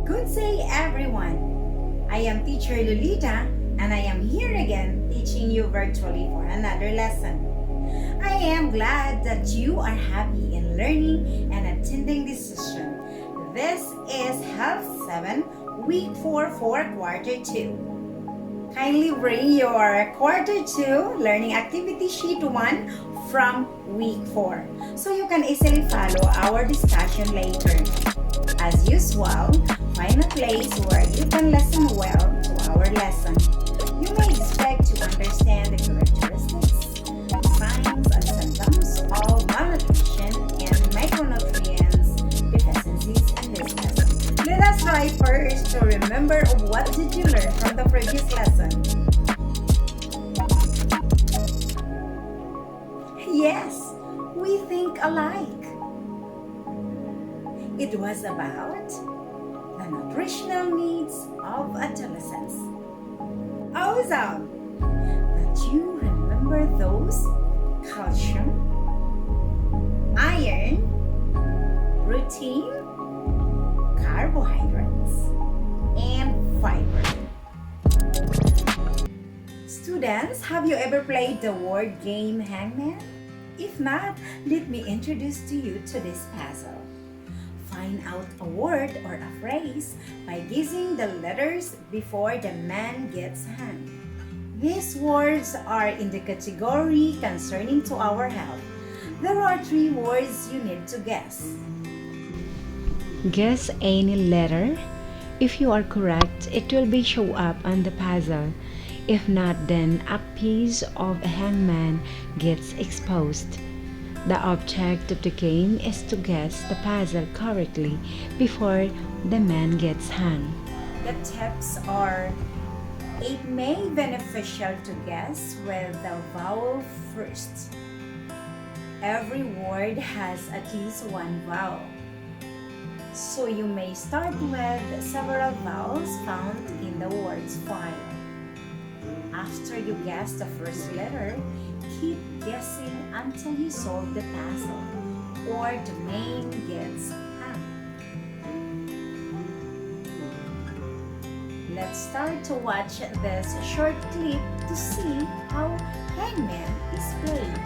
Good day, everyone. I am teacher Lolita and I am here again teaching you virtually for another lesson. I am glad that you are happy in learning and attending this session. This is Health 7, Week 4 for Quarter 2. Kindly bring your Quarter 2 Learning Activity Sheet 1 from Week 4 so you can easily follow our discussion later. As usual, find a place where you can listen well to our lesson. You may expect to understand the characteristics, signs, and symptoms of malnutrition and micronutrient deficiencies in this lesson. Let us try first to remember what did you learn from the previous lesson. Yes, we think alike. It was about the nutritional needs of adolescents. Awesome! That you remember those: calcium, iron, protein, carbohydrates, and fiber. Students, have you ever played the word game Hangman? If not, let me introduce to you to this puzzle. Find out a word or a phrase by guessing the letters before the man gets hung. These words are in the category concerning to our health. There are 3 words you need to guess. Guess any letter. If you are correct, it will be show up on the puzzle. If not, then a piece of a hangman gets exposed. The object of the game is to guess the puzzle correctly before the man gets hung. The tips are: it may be beneficial to guess with the vowel first. Every word has at least 1 vowel. So you may start with several vowels found in the words file. After you guess the first letter, keep guessing until you solve the puzzle or the man gets hung. Let's start to watch this short clip to see how Hangman is played.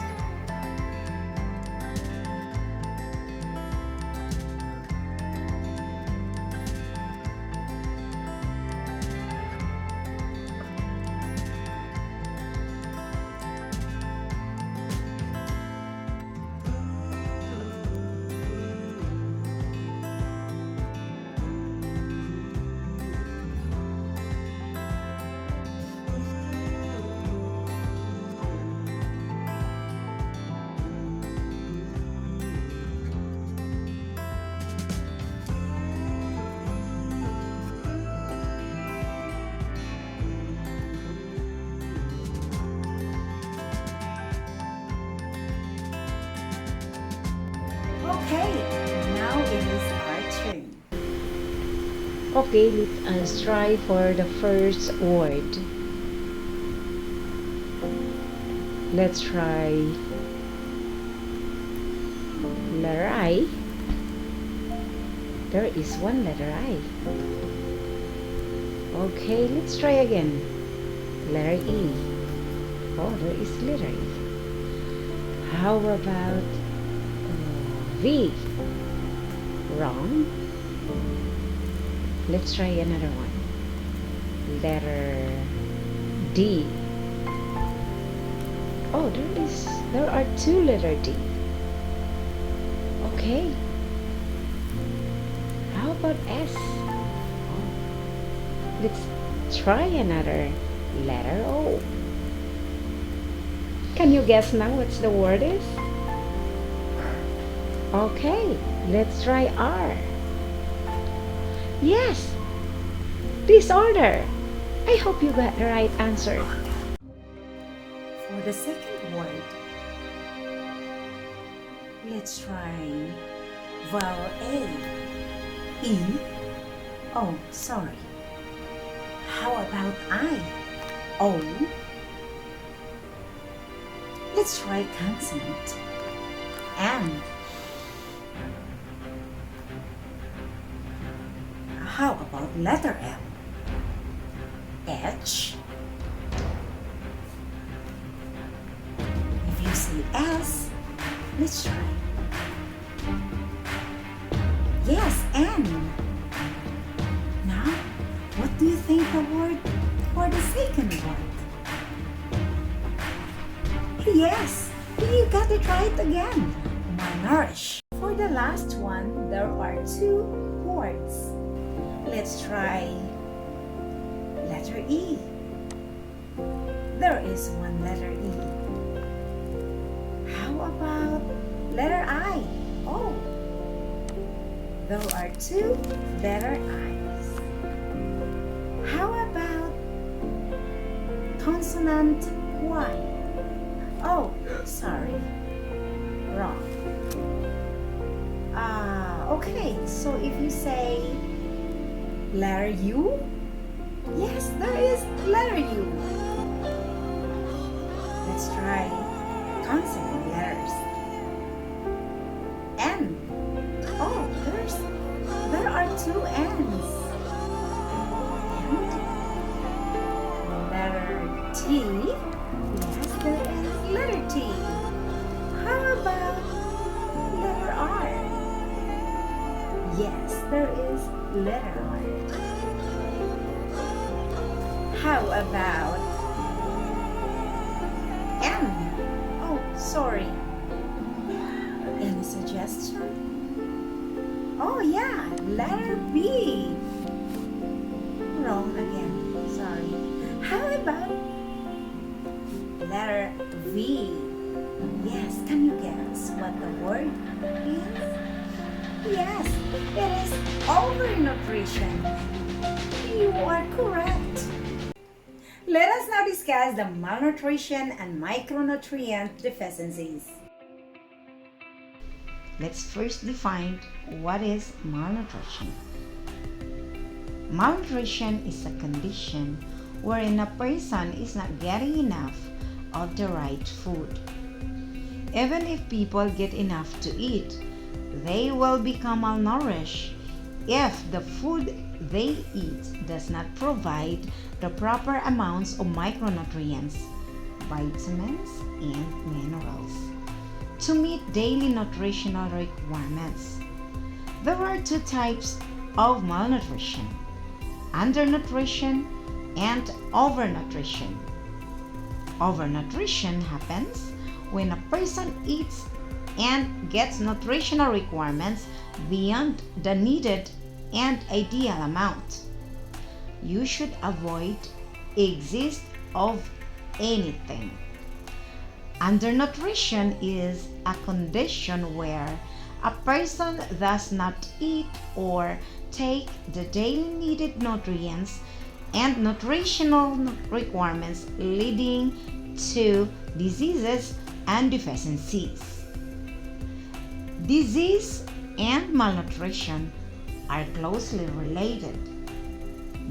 Okay, now it is our turn. Okay, let us try for the first word. Let's try letter I. There is 1 letter I. Okay, let's try again. Letter E. Oh, there is letter E. How about V? Wrong. Let's try another one. Letter D. Oh, there are 2 letter D. Okay. How about S? Oh, let's try another letter O. Can you guess now what the word is? Okay, let's try R. Yes, disorder. I hope you got the right answer. For the second word, let's try vowel A. E. Oh, sorry. How about I? O. Let's try consonant. M. How about letter M? H. If you say S, let's try. Yes, N. Now, what do you think the word for the second word? Yes, you got it right again. Malnourish. For the last one, there are two words. Let's try letter E. There is one letter E. How about letter I? Oh, there are two letter I's. How about consonant Y? Oh, sorry. Wrong. Okay, so if you say letter U, yes, there is letter U. Let's try consonant letters. N. Oh, there are two N's. And letter T. Yes, there is letter T. How about letter R? Yes, there is letter R. How about M? Oh, sorry. Any suggestion? Oh yeah, letter B. Wrong again, sorry. How about letter V? Yes, can you guess what the word is? Yes, it is overnutrition. You are correct. Let us now discuss the malnutrition and micronutrient deficiencies. Let's first define what is malnutrition. Malnutrition is a condition wherein a person is not getting enough of the right food. Even if people get enough to eat, they will become malnourished if the food they eat does not provide the proper amounts of micronutrients, vitamins, and minerals to meet daily nutritional requirements. There are two types of malnutrition: undernutrition and overnutrition. Overnutrition happens when a person eats and gets nutritional requirements beyond the needed and ideal amount. You should avoid excess of anything. Undernutrition is a condition where a person does not eat or take the daily needed nutrients and nutritional requirements, leading to diseases and deficiencies. Disease and malnutrition are closely related.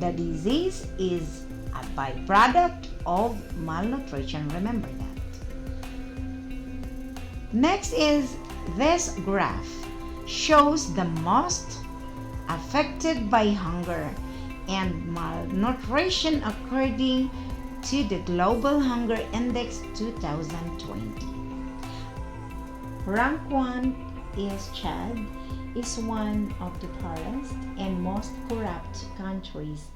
The disease is a byproduct of malnutrition, remember that. Next is this graph shows the most affected by hunger and malnutrition according to the Global Hunger Index 2020. Rank 1 is Chad, is one of the poorest and most corrupt countries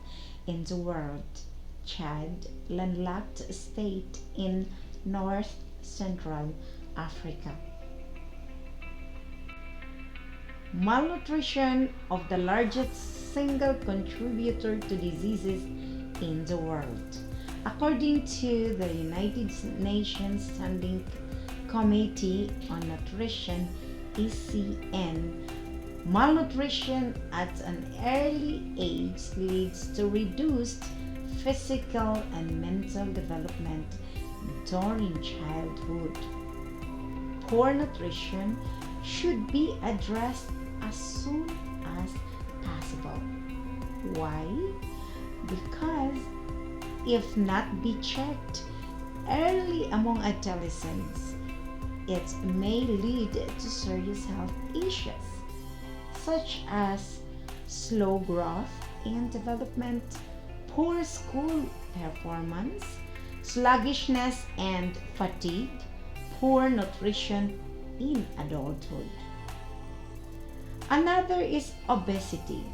in the world. Chad, landlocked state in North Central Africa. Malnutrition of the largest single contributor to diseases in the world. According to the United Nations Standing Committee on Nutrition, ECN, malnutrition at an early age leads to reduced physical and mental development during childhood. Poor nutrition should be addressed as soon as possible. Why? Because if not be checked early among adolescents, it may lead to serious health issues such as slow growth and development, poor school performance, sluggishness and fatigue, poor nutrition in adulthood. Another is obesity.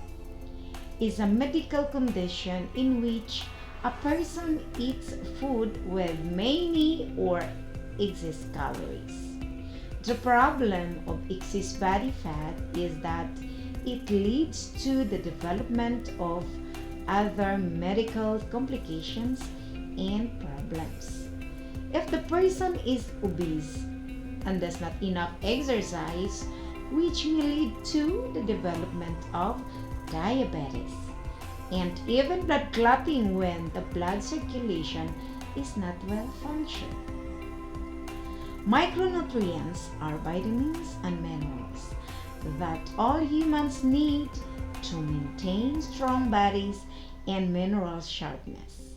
Is a medical condition in which a person eats food with many or excess calories. The problem of excess body fat is that it leads to the development of other medical complications and problems. If the person is obese and does not enough exercise, which will lead to the development of diabetes and even blood clotting when the blood circulation is not well functioned. Micronutrients are vitamins and minerals that all humans need to maintain strong bodies and mineral sharpness,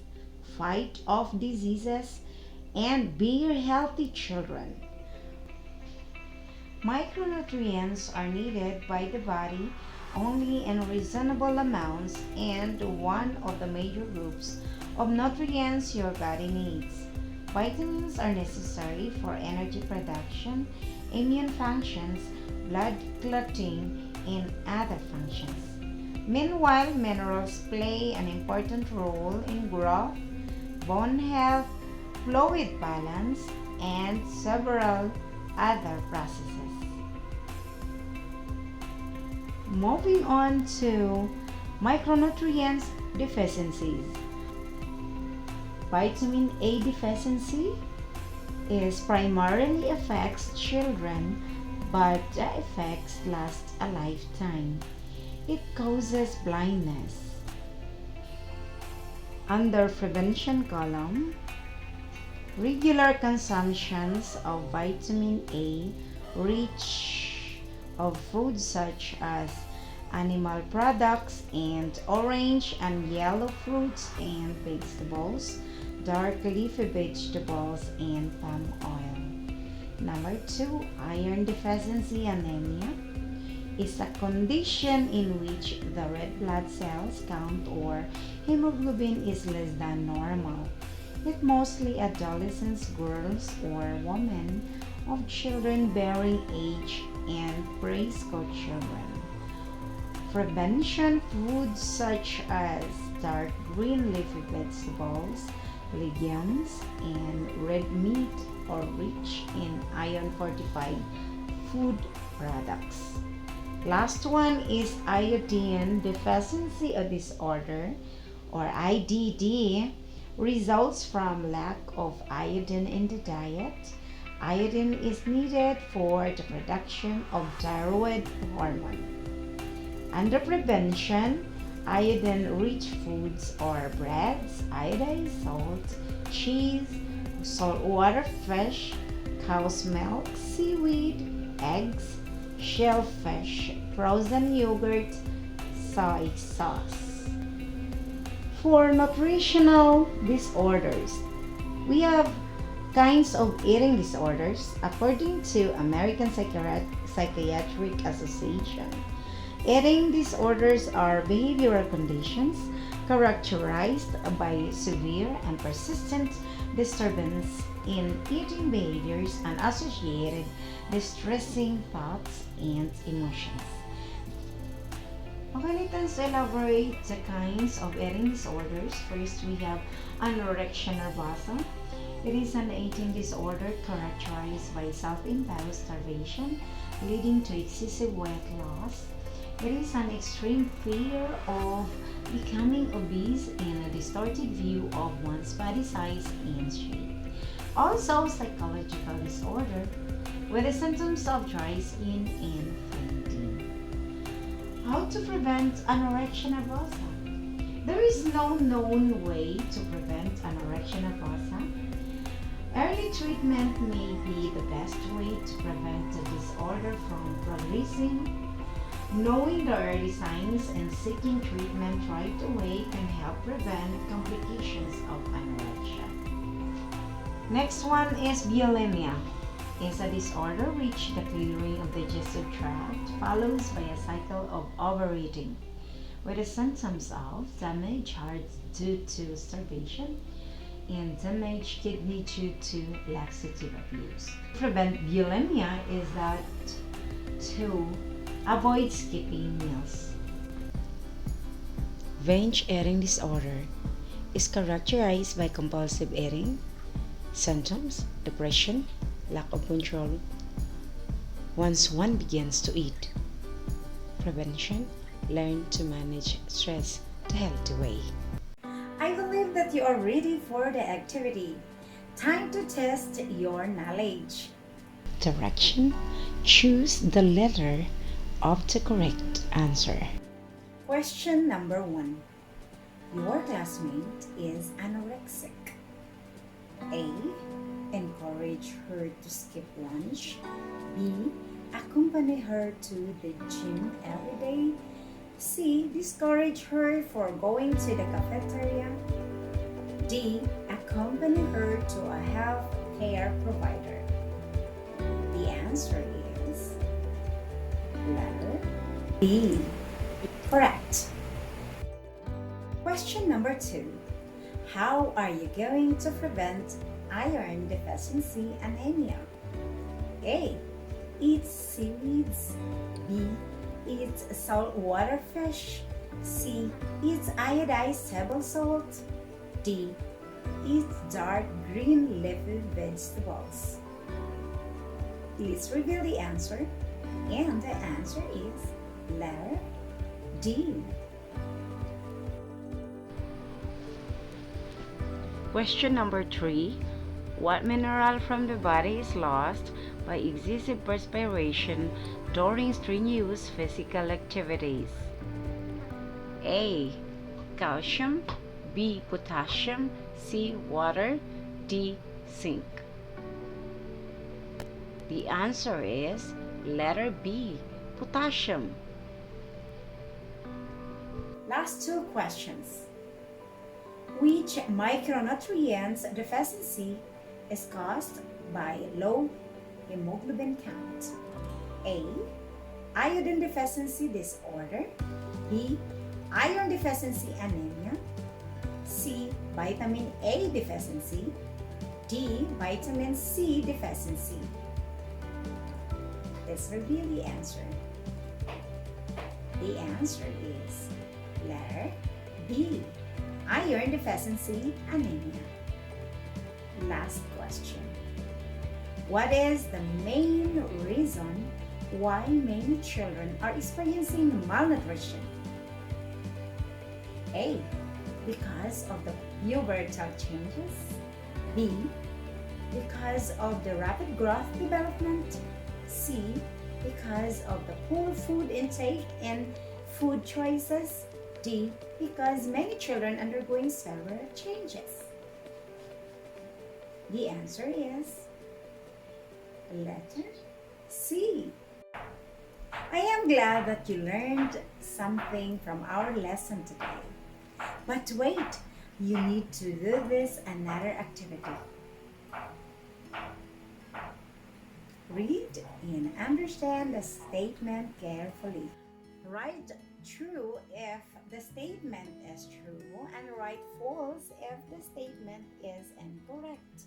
fight off diseases, and bear healthy children. Micronutrients are needed by the body only in reasonable amounts and one of the major groups of nutrients your body needs. Vitamins are necessary for energy production, immune functions, blood clotting, and other functions. Meanwhile, minerals play an important role in growth, bone health, fluid balance, and several other processes. Moving on to micronutrient deficiencies. Vitamin A deficiency is primarily affects children, but the effects last a lifetime. It causes blindness. Under prevention column, regular consumptions of vitamin A rich of foods such as animal products and orange and yellow fruits and vegetables, dark leafy vegetables, and palm oil. Number 2, iron deficiency anemia is a condition in which the red blood cells count or hemoglobin is less than normal. It mostly adolescents, girls, or women of children-bearing age and preschool children. Prevention foods such as dark green leafy vegetables, legumes, and red meat are rich in iron fortified food products. Last one is iodine deficiency disorder or IDD results from lack of iodine in the diet. Iodine is needed for the production of thyroid hormone. Under prevention, iodine-rich foods are breads, iodized salt, cheese, saltwater fish, cow's milk, seaweed, eggs, shellfish, frozen yogurt, soy sauce. For nutritional disorders, we have kinds of eating disorders according to American Psychiatric Association. Eating disorders are behavioral conditions characterized by severe and persistent disturbance in eating behaviors and associated distressing thoughts and emotions. Okay, let's elaborate the kinds of eating disorders. First, we have anorexia nervosa. It is an eating disorder characterized by self-imposed starvation, leading to excessive weight loss. It is an extreme fear of becoming obese and a distorted view of one's body size and shape. Also, psychological disorder with the symptoms of dry skin and fainting. How to prevent anorexia nervosa? There is no known way to prevent anorexia nervosa. Early treatment may be the best way to prevent the disorder from progressing. Knowing the early signs and seeking treatment right away can help prevent complications of anorexia. Next one is bulimia. It's a disorder which the clearing of the digestive tract follows by a cycle of overeating. with the symptoms of damaged heart due to starvation and damaged kidney due to laxative abuse. To prevent bulimia is that to avoid skipping meals. Binge eating disorder is characterized by compulsive eating, symptoms, depression, lack of control once one begins to eat. Prevention: learn to manage stress the healthy way. I believe that you are ready for the activity. Time to test your knowledge. Direction: choose the letter of the correct answer. Question number 1. Your classmate is anorexic. A. Encourage her to skip lunch. B. Accompany her to the gym every day. C. Discourage her for going to the cafeteria. D. Accompany her to a health care provider. The answer is letter B. Correct. Question number 2. How are you going to prevent iron deficiency anemia? A. Eat seaweeds. B. Eat saltwater fish. C. Eat iodized table salt. D. Eat dark green leafy vegetables. Please reveal the answer. And the answer is letter D. Question number 3. What mineral from the body is lost by excessive perspiration during strenuous physical activities? A. Calcium. B. Potassium. C. Water. D. Zinc. The answer is letter B. Potassium. Last 2 questions. Which micronutrients deficiency is caused by low hemoglobin count? A. Iodine deficiency disorder. B. Iron deficiency anemia. C. Vitamin A deficiency. D. Vitamin C deficiency. Let's reveal the answer. The answer is letter B. Iron deficiency anemia. Last question. What is the main reason why many children are experiencing malnutrition? A. Because of the pubertal changes. B. Because of the rapid growth development. C. Because of the poor food intake and food choices. D. Because many children undergoing several changes. The answer is letter C. I am glad that you learned something from our lesson today. But wait, you need to do this another activity. Read and understand the statement carefully. Write true if the statement is true and write false if the statement is incorrect.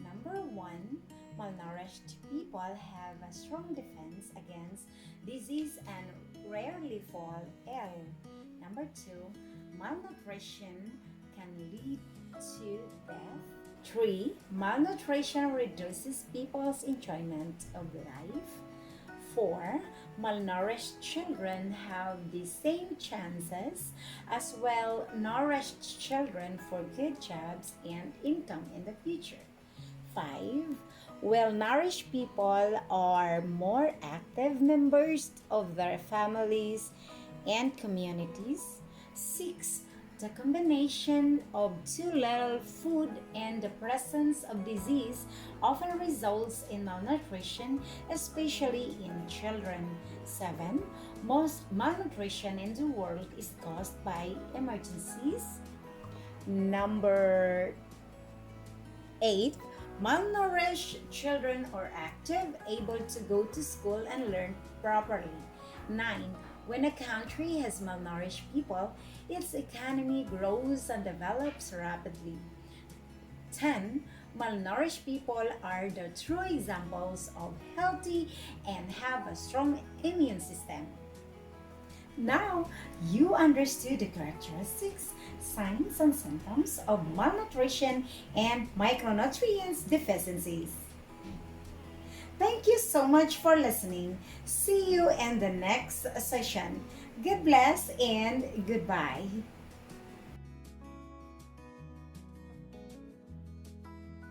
Number 1, malnourished people have a strong defense against disease and rarely fall ill. Number 2, malnutrition can lead to death. 3, malnutrition reduces people's enjoyment of life. 4, malnourished children have the same chances as well-nourished children for good jobs and income in the future. 5, well-nourished people are more active members of their families and communities. 6, the combination of too little food and the presence of disease often results in malnutrition, especially in children. 7, most malnutrition in the world is caused by emergencies. Number 8, malnourished children are active, able to go to school and learn properly. 9, When a country has malnourished people, its economy grows and develops rapidly. 10. Malnourished people are the true examples of healthy and have a strong immune system. Now, you understood the characteristics, signs, and symptoms of malnutrition and micronutrients deficiencies. Thank you so much for listening. See you in the next session. God bless and goodbye.